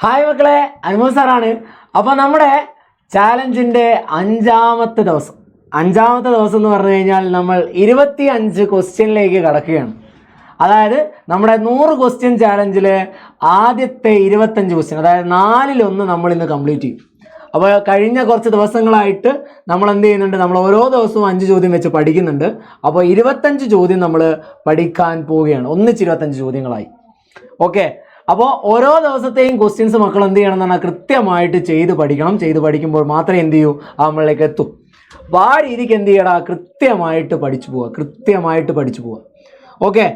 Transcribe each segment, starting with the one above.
Hi മക്കളെ, അനുമോദ് സാറാണ്. അപ്പോൾ നമ്മുടെ ചാലഞ്ചിൻ്റെ അഞ്ചാമത്തെ ദിവസം എന്ന് പറഞ്ഞു കഴിഞ്ഞാൽ നമ്മൾ 25 ക്വസ്റ്റ്യനിലേക്ക് കടക്കുകയാണ്. അതായത് നമ്മുടെ 100 ക്വസ്റ്റ്യൻ ചാലഞ്ചിൽ ആദ്യത്തെ 25 ക്വസ്റ്റ്യൻ, അതായത് 4/1 നമ്മൾ ഇന്ന് കംപ്ലീറ്റ് ചെയ്യും. അപ്പോൾ കഴിഞ്ഞ കുറച്ച് ദിവസങ്ങളായിട്ട് നമ്മൾ എന്ത് ചെയ്യുന്നുണ്ട്, നമ്മൾ ഓരോ ദിവസവും 5 ചോദ്യം വെച്ച് പഠിക്കുന്നുണ്ട്. അപ്പോൾ 25 ചോദ്യം നമ്മൾ പഠിക്കാൻ പോവുകയാണ്. ഒന്നിച്ച് 25 ചോദ്യങ്ങളായി. ഓക്കെ, അപ്പോൾ ഓരോ ദിവസത്തെയും ക്വസ്റ്റ്യൻസ് മക്കൾ എന്ത് ചെയ്യണം എന്ന് പറഞ്ഞാൽ കൃത്യമായിട്ട് ചെയ്ത് പഠിക്കണം. ചെയ്ത് പഠിക്കുമ്പോൾ മാത്രമേ എന്ത് ചെയ്യൂ, നമ്മളിലേക്ക് എത്തും. അപ്പോൾ ആ രീതിക്ക് എന്ത് ചെയ്യടാ, കൃത്യമായിട്ട് പഠിച്ചു പോവുക. ഓക്കെ,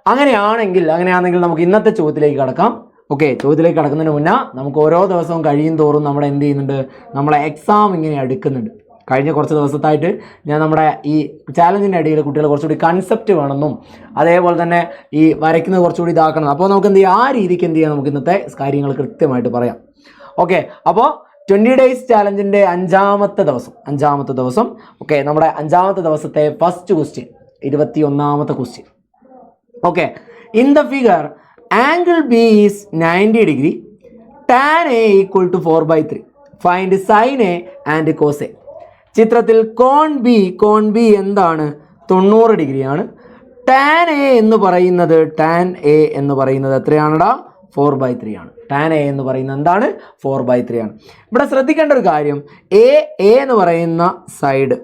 അങ്ങനെയാണെങ്കിൽ നമുക്ക് ഇന്നത്തെ ചോദ്യത്തിലേക്ക് കടക്കാം. ഓക്കെ, ചോദ്യത്തിലേക്ക് കടക്കുന്നതിന് മുന്നേ നമുക്ക് ഓരോ ദിവസവും കഴിയും തോറും നമ്മുടെ എന്ത് ചെയ്യുന്നുണ്ട്, നമ്മളെ എക്സാം ഇങ്ങനെ അടുക്കുന്നുണ്ട്. കഴിഞ്ഞ കുറച്ച് ദിവസത്തായിട്ട് ഞാൻ നമ്മുടെ ഈ ചാലഞ്ചിൻ്റെ ഇടയിൽ കുട്ടികൾ കുറച്ചുകൂടി കൺസെപ്റ്റ് വേണമെന്നും അതേപോലെ തന്നെ ഈ വരയ്ക്കുന്നത് കുറച്ചുകൂടി ഇതാക്കണം. അപ്പോൾ നമുക്ക് എന്ത് ചെയ്യാം, ആ രീതിക്ക് എന്ത് ചെയ്യാം, നമുക്ക് ഇന്നത്തെ കാര്യങ്ങൾ കൃത്യമായിട്ട് പറയാം. ഓക്കെ, അപ്പോൾ 20 ഡേയ്സ് ചാലഞ്ചിൻ്റെ അഞ്ചാമത്തെ ദിവസം ഓക്കെ, നമ്മുടെ അഞ്ചാമത്തെ ദിവസത്തെ ഫസ്റ്റ് ക്വസ്റ്റ്യൻ, 21ാമത്തെ question. Okay, in the figure angle B is 90 degree, tan A equal to 4/3, find sine A and cos A. ചിത്രത്തിൽ കോൺ ബി എന്താണ്, 90 ഡിഗ്രിയാണ്. tan A എന്ന് പറയുന്നത് എത്രയാണെടാ, 4/3 ആണ്. tan A എന്ന് പറയുന്നത് എന്താണ്, 4/3 ആണ്. ഇവിടെ ശ്രദ്ധിക്കേണ്ട ഒരു കാര്യം, എ എന്ന് പറയുന്ന സൈഡ്,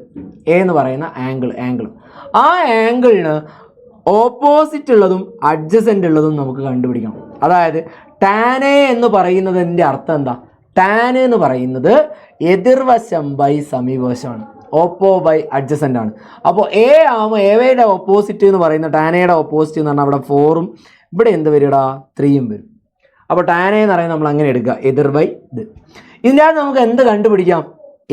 എ എന്ന് പറയുന്ന ആംഗിൾ, ആ ആംഗിളിന് ഓപ്പോസിറ്റ് ഉള്ളതും അഡ്ജസൻ്റ് ഉള്ളതും നമുക്ക് കണ്ടുപിടിക്കണം. അതായത് tan A എന്ന് പറയുന്നതിൻ്റെ അർത്ഥം എന്താ, tan എന്ന് പറയുന്നത് എതിർവശം ബൈ സമീപവശമാണ്, ഓപ്പോ ബൈ അഡ്ജസൻ്റ് ആണ്. അപ്പോൾ എ ആകുമ്പോൾ എയുടെ ഓപ്പോസിറ്റ് എന്ന് പറയുന്ന tan Aയുടെ ഓപ്പോസിറ്റ് എന്ന് പറഞ്ഞാൽ അവിടെ 4ഉം ഇവിടെ എന്ത് വരുടാ, 3ഉം വരും. അപ്പോൾ tan A എന്ന് പറയുന്നത് നമ്മൾ അങ്ങനെ എടുക്കുക, എതിർ ബൈ ഇത്. ഇതിൻ്റെ നമുക്ക് എന്ത് കണ്ടുപിടിക്കാം,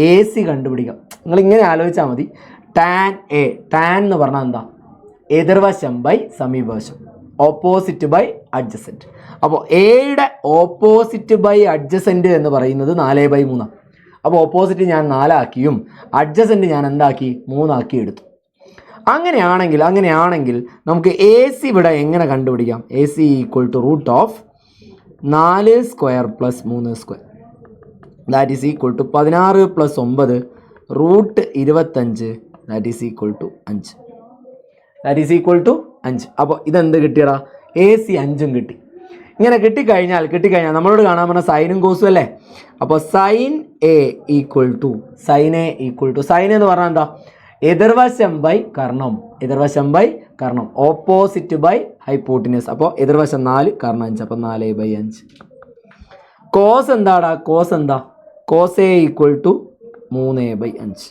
AC കണ്ടുപിടിക്കാം. നിങ്ങളിങ്ങനെ ആലോചിച്ചാൽ മതി. tan എന്ന് പറഞ്ഞാൽ എന്താ, എതിർവശം ബൈ സമീപവശം, ഓപ്പോസിറ്റ് ബൈ അഡ്ജസൻറ്റ്. അപ്പോൾ എയുടെ ഓപ്പോസിറ്റ് ബൈ അഡ്ജസൻറ്റ് എന്ന് പറയുന്നത് 4/3. അപ്പോൾ ഓപ്പോസിറ്റ് ഞാൻ 4 ആക്കിയും അഡ്ജസൻറ്റ് ഞാൻ എന്താക്കി, 3 ആക്കി എടുത്തു. അങ്ങനെയാണെങ്കിൽ നമുക്ക് AC ഇവിടെ എങ്ങനെ കണ്ടുപിടിക്കാം, AC equal to root of 4² + 3², that is equal to 16 + 9 root 25, that is equal to 5. അപ്പോൾ ഇതെന്ത് കിട്ടിയടാ, AC 5ഉം കിട്ടി. ഇങ്ങനെ കിട്ടിക്കഴിഞ്ഞാൽ നമ്മളോട് കാണാൻ പറഞ്ഞ സൈനും കോസും അല്ലേ. അപ്പോൾ sine A equal to sine എന്ന് പറഞ്ഞാൽ എന്താ, എതിർവശം ബൈ കർണം, ഓപ്പോസിറ്റ് ബൈ ഹൈപ്പോട്ടിനസ്. അപ്പോൾ എതിർവശം 4, കർണം 5, അപ്പോൾ 4/5. കോസ് എന്താടാ, കോസ് എ ഈക്വൽ ടു 3/5.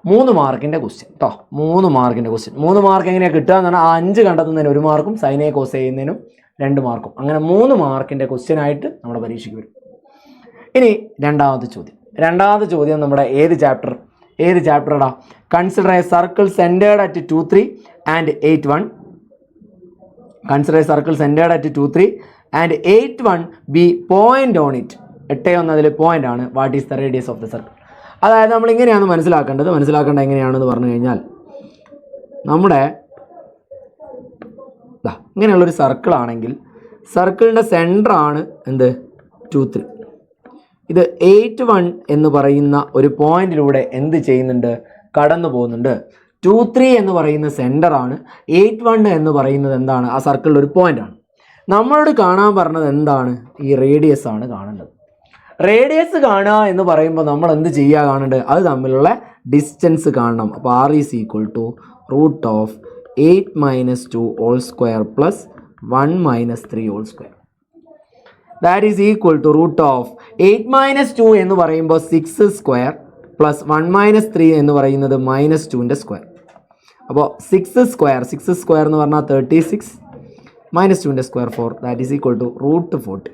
3 മാർക്കിൻ്റെ ക്വസ്റ്റ്യൻ കേട്ടോ, 3 മാർക്കിൻ്റെ ക്വസ്റ്റ്യൻ. 3 മാർക്ക് എങ്ങനെയാണ് കിട്ടുക എന്ന് പറഞ്ഞാൽ, ആ 5 കണ്ടെത്തുന്നതിന് 1 മാർക്കും സൈൻ എ കോസ് ചെയ്യുന്നതിനും 2 മാർക്കും. അങ്ങനെ 3 മാർക്കിൻ്റെ ക്വസ്റ്റ്യൻ ആയിട്ട് നമ്മുടെ പരീക്ഷയ്ക്ക് വരും. ഇനി രണ്ടാമത്തെ ചോദ്യം നമ്മുടെ ഏത് ചാപ്റ്ററാ, consider a circle centred at 2, 3 and 8, 1. Consider a circle centred at 2, 3 and 8, 1 B point on it. 8 അതിൽ പോയിന്റ് ആണ്. What is the radius of the circle. അതായത് നമ്മൾ ഇങ്ങനെയാണ് മനസ്സിലാക്കേണ്ടത് എങ്ങനെയാണെന്ന് പറഞ്ഞു കഴിഞ്ഞാൽ, നമ്മുടെ ഇങ്ങനെയുള്ളൊരു സർക്കിൾ ആണെങ്കിൽ സർക്കിളിൻ്റെ സെൻറ്റർ ആണ് എന്ത്, 2, 3. ഇത് 8, 1 എന്ന് പറയുന്ന ഒരു പോയിന്റിലൂടെ എന്ത് ചെയ്യുന്നുണ്ട്, കടന്നു പോകുന്നുണ്ട്. 2, 3 എന്ന് പറയുന്ന സെൻറ്റർ ആണ്, 8, 1 എന്ന് പറയുന്നത് എന്താണ്, ആ സർക്കിളിൽ ഒരു പോയിന്റ് ആണ്. നമ്മളോട് കാണാൻ പറഞ്ഞത് എന്താണ്, ഈ റേഡിയസ് ആണ് കാണേണ്ടത്. റേഡിയസ് കാണുക എന്ന് പറയുമ്പോൾ നമ്മൾ എന്ത് ചെയ്യുക, കാണേണ്ടത് അത് തമ്മിലുള്ള ഡിസ്റ്റൻസ് കാണണം. അപ്പോൾ R is equal to root of 8 - 2² + 1 - 3². That is equal to root of 8 - 2 എന്ന് പറയുമ്പോൾ 6² + 1 - 3 എന്ന് പറയുന്നത് -2ൻ്റെ സ്ക്വയർ. അപ്പോൾ 6² എന്ന് പറഞ്ഞാൽ 36, -2ൻ്റെ square 4, that is equal to root 40.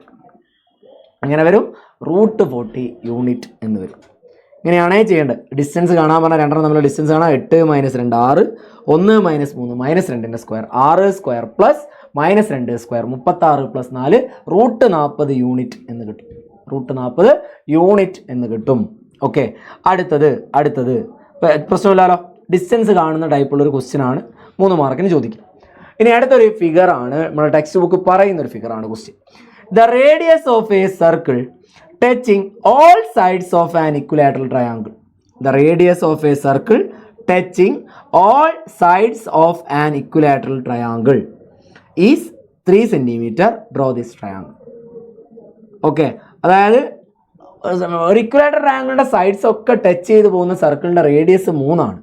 അങ്ങനെ വരും, റൂട്ട് 40 യൂണിറ്റ് എന്ന് വരും. ഇങ്ങനെയാണേ ചെയ്യേണ്ടത്. ഡിസ്റ്റൻസ് കാണാൻ പറഞ്ഞാൽ 2 തമ്മിലുള്ള ഡിസ്റ്റൻസ് കാണാൻ 8 - 2 6, 1 - 3 -2ൻ്റെ സ്ക്വയർ, 6² + -2² 36 + 4 റൂട്ട് 40 യൂണിറ്റ് എന്ന് കിട്ടും. ഓക്കെ, അടുത്തത് പ്രശ്നമില്ലല്ലോ. ഡിസ്റ്റൻസ് കാണുന്ന ടൈപ്പുള്ളൊരു ക്വസ്റ്റ്യൻ ആണ്, 3 മാർക്കിന് ചോദിക്കും. ഇനി അടുത്തൊരു ഫിഗറാണ്, നമ്മുടെ ടെക്സ്റ്റ് ബുക്ക് പറയുന്നൊരു ഫിഗറാണ് question. The radius of a circle touching all sides of an equilateral triangle. The radius of a circle touching all sides of an equilateral triangle is 3 centimetre. Draw this triangle. Okay, അതായത് ഒരു equilateral ട്രയാങ്കിളിൻ്റെ sides ഒക്കെ touch ചെയ്ത് പോകുന്ന സർക്കിളിൻ്റെ radius 3 ആണ്.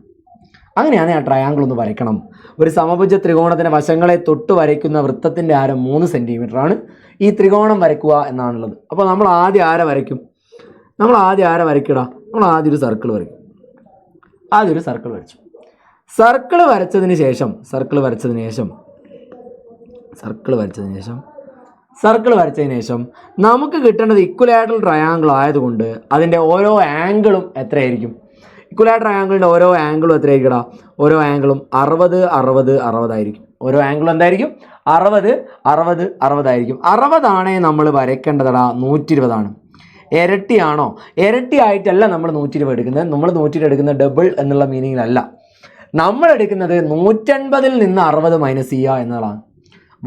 അങ്ങനെയാണ് ആ ട്രയാങ്കിൾ ഒന്ന് വരയ്ക്കണം. ഒരു സമഭുജ ത്രികോണത്തിൻ്റെ വശങ്ങളെ തൊട്ട് വരയ്ക്കുന്ന വൃത്തത്തിൻ്റെ ആരം 3 സെൻറ്റിമീറ്റർ ആണ്. ഈ ത്രികോണം വരയ്ക്കുക എന്നാണുള്ളത്. അപ്പോൾ നമ്മൾ ആദ്യം ആരെ വരയ്ക്കും? നമ്മൾ ആദ്യം ഒരു സർക്കിൾ വരയ്ക്കും. ആദ്യം ഒരു സർക്കിൾ വരച്ചു. സർക്കിൾ വരച്ചതിന് ശേഷം നമുക്ക് കിട്ടേണ്ടത് ഇക്വിലാറ്ററൽ ട്രയാങ്കിൾ ആയതുകൊണ്ട് അതിൻ്റെ ഓരോ ആംഗിളും എത്രയായിരിക്കും? ഇക്വിലാറ്ററൽ ട്രയാങ്കിളിൻ്റെ ഓരോ ആംഗിളും എത്രയായിരിക്കടാ? ഓരോ ആംഗിളും 60, 60, 60 ആയിരിക്കും. ഓരോ ആംഗിളും എന്തായിരിക്കും? 60, 60, 60 ആയിരിക്കും. 60 ആണേ നമ്മൾ വരയ്ക്കേണ്ടതടാ 120 ആണ്. ഇരട്ടിയാണോ? ഇരട്ടി ആയിട്ടല്ല നമ്മൾ 120 എടുക്കുന്നത്. നമ്മൾ 120 എടുക്കുന്നത് ഡബിൾ എന്നുള്ള മീനിങ്ങിലല്ല. നമ്മൾ എടുക്കുന്നത് 180 നിന്ന് 60 മൈനസ് ചെയ്യുക എന്നതാണ്.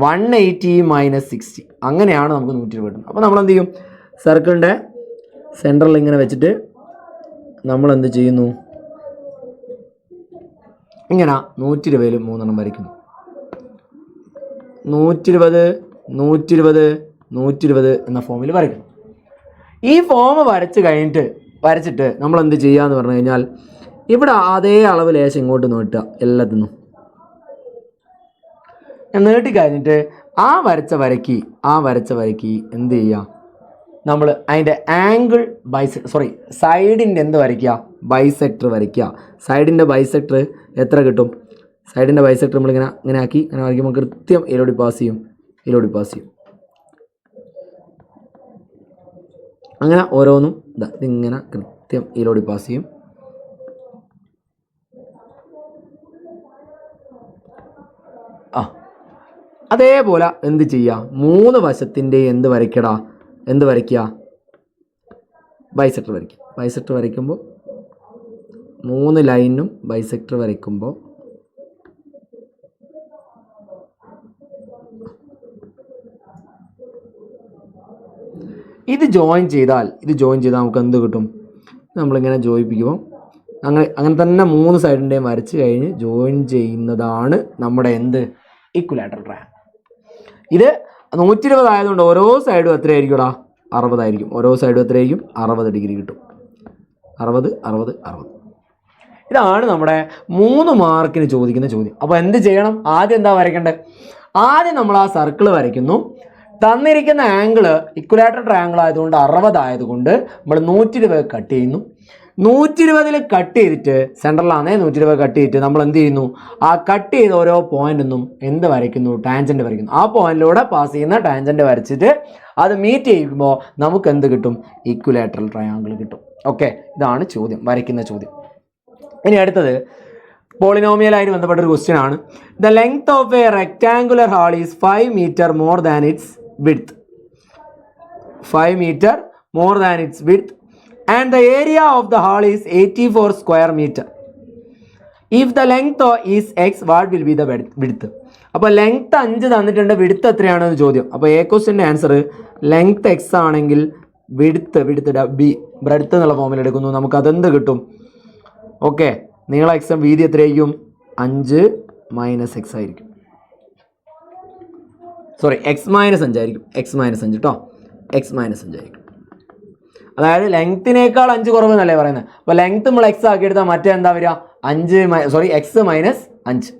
180 മൈനസ് 60. അങ്ങനെയാണ് നമുക്ക് 120 കിട്ടുന്നത്. അപ്പോൾ നമ്മൾ എന്ത് ചെയ്യും? സർക്കിളിൻ്റെ സെൻറ്ററിൽ ഇങ്ങനെ വെച്ചിട്ട് നമ്മൾ എന്ത് ചെയ്യുന്നു? ഇങ്ങനെ 120 3 വരയ്ക്കുന്നു. 120, 120, 120 എന്ന ഫോമിൽ വരയ്ക്കുന്നു. ഈ ഫോം വരച്ചിട്ട് നമ്മൾ എന്ത് ചെയ്യുക എന്ന് പറഞ്ഞു കഴിഞ്ഞാൽ ഇവിടെ അതേ അളവ് ലേശം ഇങ്ങോട്ട് നീട്ടുക. എല്ലാത്തിനും നീട്ടി കഴിഞ്ഞിട്ട് ആ വരച്ച വരയ്ക്ക് എന്ത് ചെയ്യുക? നമ്മൾ അതിൻ്റെ ആംഗിൾ സൈഡിൻ്റെ എന്ത് വരയ്ക്കുക? ബൈസെക്ടർ വരയ്ക്കുക. സൈഡിൻ്റെ ബൈസെക്ടർ എത്ര കിട്ടും? സൈഡിൻ്റെ ബൈസെക്ടർ നമ്മളിങ്ങനെ ആക്കി വരയ്ക്കുമ്പോൾ കൃത്യം ഇതിലൂടെ പാസ് ചെയ്യും. അങ്ങനെ ഓരോന്നും ഇതിങ്ങനെ കൃത്യം ഇതിലൂടെ പാസ് ചെയ്യും. അതേപോലെ എന്ത് ചെയ്യുക? 3 വശത്തിൻ്റെ എന്ത് വരയ്ക്കുക? ബൈസെക്ടർ വരയ്ക്കുക. ബൈസെക്ടർ വരയ്ക്കുമ്പോൾ 3 ലൈനും ബൈസെക്ടർ വരയ്ക്കുമ്പോൾ ഇത് ജോയിൻ ചെയ്താൽ നമുക്ക് എന്ത് കിട്ടും? നമ്മളിങ്ങനെ ജോയിപ്പിക്കുമ്പോൾ അങ്ങനെ തന്നെ 3 സൈഡിൻ്റെയും വരച്ച് കഴിഞ്ഞ് ജോയിൻ ചെയ്യുന്നതാണ് നമ്മുടെ ഇക്വിലാറ്ററൽ ട്രയാങ്കിൾ. ഇത് 120 ആയതുകൊണ്ട് ഓരോ സൈഡും എത്രയായിരിക്കും? 60 ആയിരിക്കും. ഓരോ സൈഡും എത്രയായിരിക്കും? 60 ഡിഗ്രി കിട്ടും. 60, 60, 60. ഇതാണ് നമ്മുടെ 3 മാർക്കിന് ചോദിക്കുന്ന ചോദ്യം. അപ്പോൾ എന്ത് ചെയ്യണം? ആദ്യം എന്താ വരയ്ക്കേണ്ടത്? ആദ്യം നമ്മൾ ആ സർക്കിൾ വരയ്ക്കുന്നു. തന്നിരിക്കുന്ന ആംഗിള് ഇക്വിലാറ്ററൽ ട്രയാങ്കിൾ ആയതുകൊണ്ട് 60 ആയതുകൊണ്ട് നമ്മൾ 120 കട്ട് ചെയ്യുന്നു. 120 കട്ട് ചെയ്തിട്ട് സെൻട്രലാണേ 120 കട്ട് ചെയ്തിട്ട് നമ്മൾ എന്ത് ചെയ്യുന്നു? ആ കട്ട് ചെയ്ത ഓരോ പോയിന്റിനും എന്ത് വരയ്ക്കുന്നു? ടാൻജന്റ് വരയ്ക്കുന്നു. ആ പോയിന്റിലൂടെ പാസ് ചെയ്യുന്ന ടാൻജന്റ് വരച്ചിട്ട് അത് മീറ്റ് ചെയ്യുമ്പോൾ നമുക്ക് എന്ത് കിട്ടും? ഇക്വിലാറ്ററൽ ട്രയാങ്കിൾ കിട്ടും. ഓക്കെ, ഇതാണ് ചോദ്യം, വരയ്ക്കുന്ന ചോദ്യം. ഇനി അടുത്തത് പോളിനോമിയലായിട്ട് ബന്ധപ്പെട്ടൊരു ക്വസ്റ്റ്യൻ ആണ്. The length of a rectangular hall is 5 metre more than its width. 5 meter more than its width, and the area of the hall is 84 square meter. If the length is x, what will be the width? അപ്പോൾ length 5 തന്നിട്ടുണ്ട്, width എത്രയാണെന്ന് ചോദ്യം. അപ്പോൾ A ക്വസ്റ്റ്യൻ്റെ answer length X ആണെങ്കിൽ width B breadth എന്നുള്ള ഫോമിൽ എടുക്കുന്നു. നമുക്ക് അതെന്ത് കിട്ടും? ഓക്കെ, നീളം എക്സും വീതി എത്രയായിരിക്കും? 5 - x ആയിരിക്കും. x - 5 ആയിരിക്കും. x - 5 കേട്ടോ, x - 5 ആയിരിക്കും. അതായത് ലെങ്ത്തിനേക്കാൾ 5 കുറവ് എന്നല്ലേ പറയുന്നത്. അപ്പോൾ ലെങ്ത്ത് നമ്മൾ എക്സ് ആക്കി എടുത്താൽ മറ്റേ എന്താ വരിക? എക്സ് - 5.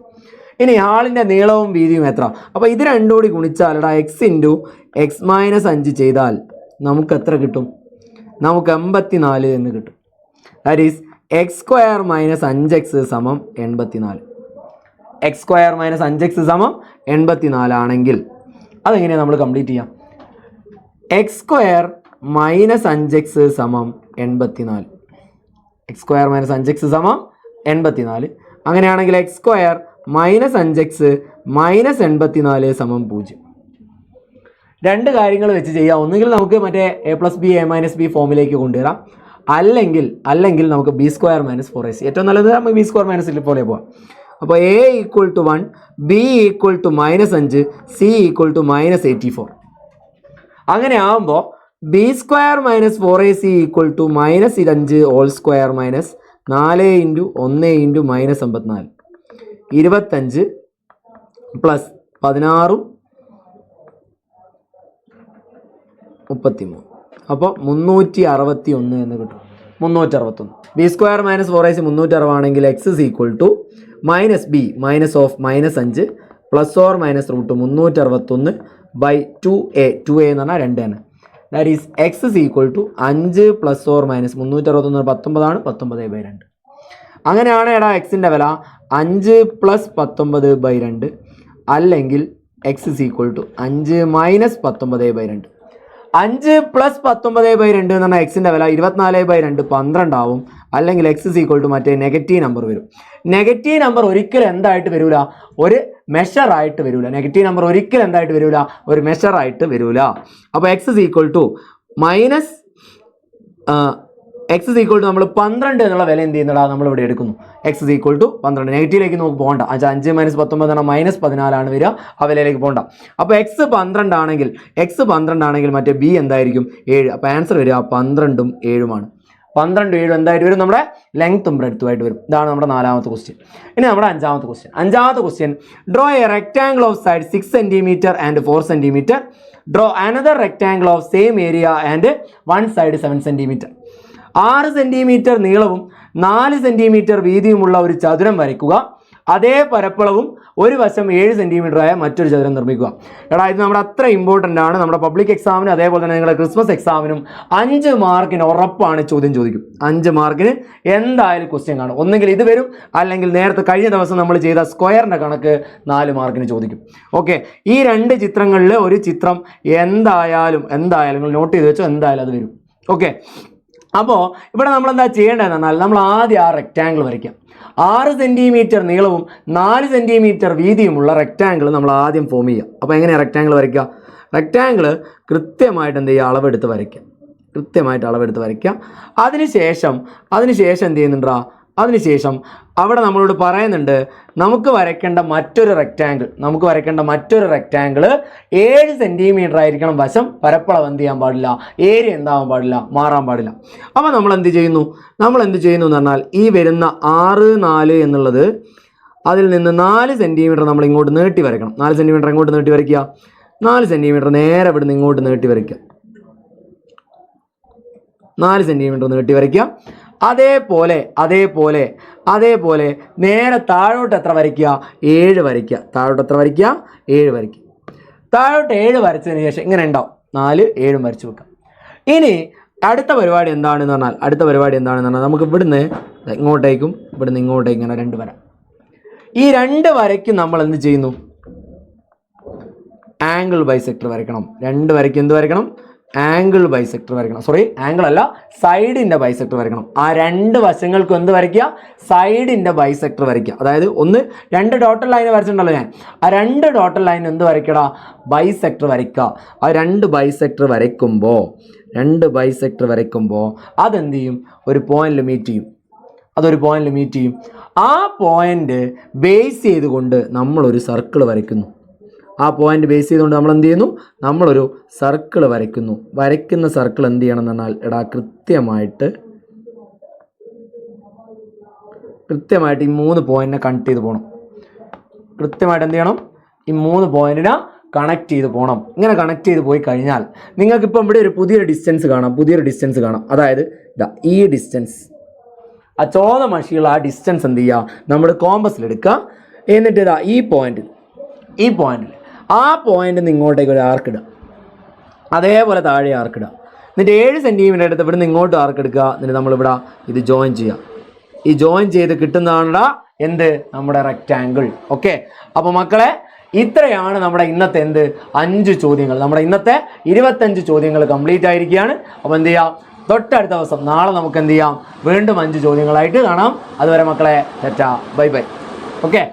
ഇനി ഹാളിൻ്റെ നീളവും വീതിയും എത്ര? അപ്പോൾ ഇത് രണ്ടും കൂടി ഗുണിച്ചാൽ x × x - 5 ചെയ്താൽ നമുക്ക് എത്ര കിട്ടും? നമുക്ക് 84 എന്ന് കിട്ടും. That is x² - 5x = 84. x² - 5x = 84 ആണെങ്കിൽ അതെങ്ങനെയാണ് നമ്മൾ കംപ്ലീറ്റ് ചെയ്യാം? x² - 5x = 84. x² - 5x = 84. അങ്ങനെയാണെങ്കിൽ x² - 5x - 84 = 0. രണ്ട് കാര്യങ്ങൾ വെച്ച് ചെയ്യാം. ഒന്നുകിൽ നമുക്ക് മറ്റേ a+b a-b ഫോമിലേക്ക് കൊണ്ടുവരാം, അല്ലെങ്കിൽ നമുക്ക് b² - 4ac. ഏറ്റവും നല്ലത് നമുക്ക് b² - പോലെ പോവാം. അപ്പോൾ a = 1, b = -5, c = -84. അങ്ങനെ ആകുമ്പോൾ B square minus 4ac equal to minus 5 whole square minus 4 into 1 into minus 54 25 plus 16 33 അപ്പോൾ 361 എന്ന് കിട്ടും. 361 ബി സ്ക്വയർ മൈനസ് 4ac 360 ആണെങ്കിൽ X is equal to minus B minus of minus 5 plus or minus root 361 by 2a എന്ന് പറഞ്ഞാൽ 2 ആണ്. That is X is equal to 5 plus or minus 361 19 19/2. അങ്ങനെയാണ് എടാ എക്സിൻ്റെ വില 5 പ്ലസ് 19/2 അല്ലെങ്കിൽ X is equal to 5 minus 19/2. 5 plus 19/2 എന്ന് പറഞ്ഞാൽ എക്സിൻ്റെ വില 24/2 12 ആവും. അല്ലെങ്കിൽ എക്സ് ഇസ് ഈക്വൽ ടു മറ്റേ നെഗറ്റീവ് നമ്പർ വരും. നെഗറ്റീവ് നമ്പർ ഒരിക്കലും എന്തായിട്ട് വരില്ല, ഒരു മെഷറായിട്ട് വരില്ല. നെഗറ്റീവ് നമ്പർ ഒരിക്കലും എന്തായിട്ട് വരില്ല, ഒരു മെഷറായിട്ട് വരില്ല. അപ്പോൾ X is equal to minus X is equal to നമ്മൾ 12 എന്നുള്ള വില എന്ത് ചെയ്യുന്നടാ നമ്മളിവിടെ എടുക്കുന്നു. X is equal to 12. നെഗറ്റീവിലേക്ക് നമുക്ക് പോകണ്ട. 5 മൈനസ് 19 എന്നാൽ മൈനസ് 14 വരിക. ആ വിലയിലേക്ക് പോകണ്ട. അപ്പോൾ എക്സ് 12 ആണെങ്കിൽ മറ്റേ ബി എന്തായിരിക്കും 7. അപ്പോൾ ആൻസർ വരിക 12ഉം 7ഉമാണ്. 12 7 എന്തായിട്ട് വരും, നമ്മുടെ ലെങ്ത്തും ബ്രെഡ്ത്തുമായിട്ട് വരും. ഇതാണ് നമ്മുടെ 4ാമത്തെ ക്വസ്റ്റ്യൻ. ഇനി നമ്മുടെ 5ാമത്തെ question. Draw a rectangle of side 6 cm and 4 cm. Draw another rectangle of same area and one side 7 cm. 6 centimetre നീളവും 4 സെൻറ്റിമീറ്റർ വീതിയുമുള്ള ഒരു ചതുരം വരയ്ക്കുക. അതേ പരപ്പളവും ഒരു വശം 7 സെൻറ്റിമീറ്റർ ആയ മറ്റൊരു ചതുരം നിർമ്മിക്കുക. എടാ ഇത് നമ്മുടെ അത്ര ഇമ്പോർട്ടൻ്റ് ആണ്. നമ്മുടെ പബ്ലിക് എക്സാമിനും അതേപോലെ തന്നെ നിങ്ങളുടെ ക്രിസ്മസ് എക്സാമിനും 5 മാർക്കിന് ഉറപ്പാണ് ചോദ്യം ചോദിക്കും. 5 മാർക്കിന് എന്തായാലും ക്വസ്റ്റ്യൻ കാണും. ഒന്നെങ്കിൽ ഇത് വരും, അല്ലെങ്കിൽ നേരത്തെ കഴിഞ്ഞ ദിവസം നമ്മൾ ചെയ്ത സ്ക്വയറിൻ്റെ കണക്ക് 4 മാർക്കിന് ചോദിക്കും. ഓക്കെ, ഈ 2 ചിത്രങ്ങളിൽ ഒരു ചിത്രം എന്തായാലും നിങ്ങൾ നോട്ട് ചെയ്ത് വെച്ചോ, എന്തായാലും അത് വരും. ഓക്കെ, അപ്പോൾ ഇവിടെ നമ്മൾ എന്താ ചെയ്യേണ്ടതെന്ന് പറഞ്ഞാൽ നമ്മൾ ആദ്യം ആ റെക്റ്റാങ്കിൾ വരയ്ക്കാം. 6 സെൻറ്റിമീറ്റർ നീളവും 4 സെൻറ്റിമീറ്റർ വീതിയുമുള്ള റെക്റ്റാങ്കിൾ നമ്മൾ ആദ്യം ഫോം ചെയ്യുക. അപ്പോൾ എങ്ങനെയാണ് റെക്റ്റാങ്കിൾ വരയ്ക്കുക? റെക്റ്റാങ്കിൾ കൃത്യമായിട്ട് എന്ത് ചെയ്യുക, അളവെടുത്ത് വരയ്ക്കുക. അതിനുശേഷം എന്ത് ചെയ്യുന്നുണ്ടാ, അതിനുശേഷം അവിടെ നമ്മളോട് പറയുന്നുണ്ട് നമുക്ക് വരയ്ക്കേണ്ട മറ്റൊരു റെക്റ്റാങ്കിൾ 7 സെൻറ്റിമീറ്റർ ആയിരിക്കണം വശം. പരപ്പളവ് എന്ത് ചെയ്യാൻ പാടില്ല, ഏരിയ എന്താവാൻ പാടില്ല, മാറാൻ പാടില്ല. അപ്പോൾ നമ്മൾ എന്ത് ചെയ്യുന്നു എന്ന് പറഞ്ഞാൽ ഈ വരുന്ന 6 4 എന്നുള്ളത് അതിൽ നിന്ന് 4 സെൻറ്റിമീറ്റർ നമ്മൾ ഇങ്ങോട്ട് നീട്ടി വരയ്ക്കണം. 4 സെൻറ്റിമീറ്റർ എങ്ങോട്ട് നീട്ടി വരയ്ക്കുക, 4 സെൻറ്റിമീറ്റർ നേരെ ഇവിടുന്ന് ഇങ്ങോട്ട് നീട്ടി വരയ്ക്കുക. 4 സെൻറ്റിമീറ്റർ നീട്ടി വരയ്ക്കുക. അതേപോലെ നേരെ താഴോട്ട് എത്ര വരയ്ക്കുക, 7 വരയ്ക്കുക. താഴോട്ട് 7 വരച്ചതിന് ശേഷം ഇങ്ങനെ ഉണ്ടാവും, 4 7 വരച്ച് വെക്കാം. ഇനി അടുത്ത പരിപാടി എന്താണെന്ന് പറഞ്ഞാൽ നമുക്ക് ഇവിടുന്ന് ഇങ്ങോട്ടേക്കും ഇവിടുന്ന് ഇങ്ങോട്ടേക്കും ഇങ്ങനെ 2 വര. ഈ 2 വരയ്ക്കും നമ്മൾ എന്ത് ചെയ്യുന്നു, ആംഗിൾ ബൈസെക്ടർ വരയ്ക്കണം. 2 വരയ്ക്കും എന്ത് വരയ്ക്കണം, ആംഗിൾ ബൈസെക്ടർ വരയ്ക്കണം. ആംഗിൾ അല്ല, സൈഡിൻ്റെ ബൈസെക്ടർ വരയ്ക്കണം. ആ 2 വശങ്ങൾക്കും എന്ത് വരയ്ക്കുക, സൈഡിൻ്റെ ബൈസെക്ടർ വരയ്ക്കുക. അതായത് 2 ഡോട്ടൽ ലൈൻ വരച്ചിട്ടുണ്ടല്ലോ ഞാൻ, ആ 2 ഡോട്ടൽ ലൈൻ എന്ത് വരയ്ക്കടാ, ബൈസെക്ടർ വരയ്ക്കുക. ആ 2 ബൈസെക്ടർ വരയ്ക്കുമ്പോൾ അതെന്ത് ചെയ്യും, ഒരു പോയിന്റിൽ മീറ്റ് ചെയ്യും. ആ പോയിന്റ് ബേസ് ചെയ്തുകൊണ്ട് നമ്മളൊരു സർക്കിൾ വരയ്ക്കുന്നു. നമ്മൾ എന്ത് ചെയ്യുന്നു, നമ്മളൊരു സർക്കിൾ വരയ്ക്കുന്നു. വരയ്ക്കുന്ന സർക്കിൾ എന്ത് ചെയ്യണം എന്ന് പറഞ്ഞാൽ എടാ കൃത്യമായിട്ട് ഈ 3 പോയിന്റിനെ കണക്ട് ചെയ്ത് പോകണം. കൃത്യമായിട്ട് എന്ത് ചെയ്യണം, ഈ 3 പോയിന്റിനെ കണക്ട് ചെയ്ത് പോകണം. ഇങ്ങനെ കണക്ട് ചെയ്ത് പോയി കഴിഞ്ഞാൽ നിങ്ങൾക്കിപ്പം ഇവിടെ ഒരു പുതിയൊരു ഡിസ്റ്റൻസ് കാണാം. അതായത് ഇതാ ഈ ഡിസ്റ്റൻസ്, ആ ചോന്ന മഷിയുള്ള ആ ഡിസ്റ്റൻസ് എന്ത് ചെയ്യുക, നമ്മൾ കോമ്പസിലെടുക്കുക. എന്നിട്ട് ഇതാ ഈ പോയിന്റിൽ ആ പോയിന്റിൽ നിന്ന് ഇങ്ങോട്ടേക്ക് ഒരു ആർക്ക് ഇടുക. അതേപോലെ താഴെ ആർക്ക് ഇടുക. എന്നിട്ട് 7 സെൻറ്റിമീറ്റർ എടുത്ത് ഇവിടെ നിന്ന് ഇങ്ങോട്ട് ആർക്ക് എടുക്കുക. എന്നിട്ട് നമ്മളിവിടെ ഇത് ജോയിൻ ചെയ്യുക. ഈ ജോയിൻ ചെയ്ത് കിട്ടുന്നതാണ് എന്ത്, നമ്മുടെ റെക്റ്റാങ്കിൾ. ഓക്കെ, അപ്പോൾ മക്കളെ ഇത്രയാണ് നമ്മുടെ ഇന്നത്തെ 5 ചോദ്യങ്ങൾ. നമ്മുടെ ഇന്നത്തെ 25 ചോദ്യങ്ങൾ കംപ്ലീറ്റ് ആയിരിക്കുകയാണ്. അപ്പോൾ എന്ത് ചെയ്യാം, തൊട്ടടുത്ത ദിവസം നാളെ നമുക്ക് എന്ത് ചെയ്യാം, വീണ്ടും 5 ചോദ്യങ്ങളായിട്ട് കാണാം. അതുവരെ മക്കളെ ടാറ്റാ, ബൈ. ഓക്കെ.